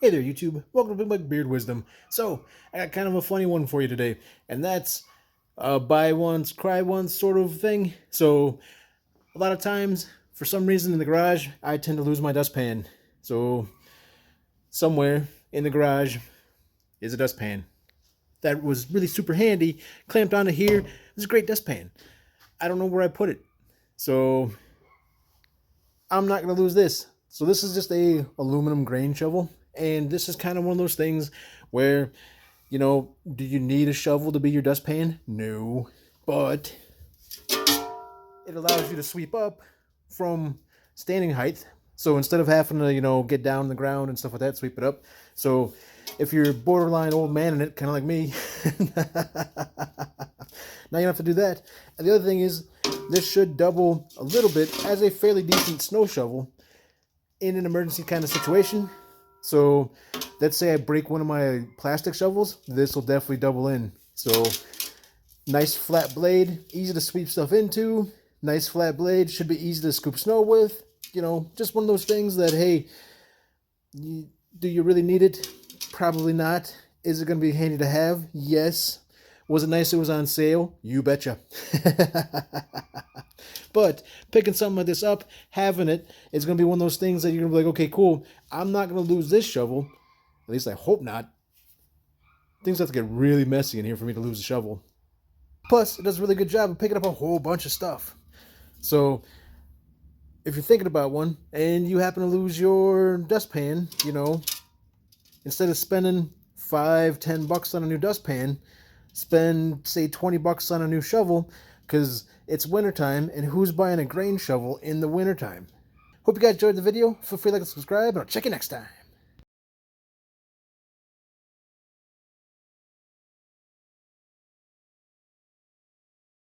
Hey there, YouTube. Welcome to Big Mike Beard Wisdom. So, I got kind of a funny one for you today, and that's a buy once, cry once sort of thing. So, a lot of times, for some reason in the garage, I tend to lose my dustpan. So, somewhere in the garage is a dustpan that was really super handy, clamped onto here. This is a great dustpan. I don't know where I put it. So, I'm not going to lose this. So this is just a aluminum grain shovel, and this is kind of one of those things where, do you need a shovel to be your dustpan? No, but it allows you to sweep up from standing height. So instead of having to, get down on the ground and stuff like that, sweep it up. So if you're borderline old man in it, kind of like me, now you don't have to do that. And the other thing is, this should double a little bit as a fairly decent snow shovel in an emergency kind of situation. So let's say I break one of my plastic shovels, this will definitely double in. So nice flat blade, easy to sweep stuff into. Nice flat blade, should be easy to scoop snow with. Just one of those things that, hey, do you really need it? Probably not. Is it going to be handy to have? Yes. Was it nice it was on sale? You betcha. But picking something like this up, having it, is going to be one of those things that you're going to be like, okay, cool. I'm not going to lose this shovel. At least I hope not. Things have to get really messy in here for me to lose the shovel. Plus, it does a really good job of picking up a whole bunch of stuff. So, if you're thinking about one and you happen to lose your dustpan, instead of spending $5-10 on a new dustpan, spend say $20 on a new shovel, because it's wintertime, and who's buying a grain shovel in the wintertime? Hope you guys enjoyed the video. Feel free to like and subscribe, and I'll check you next time.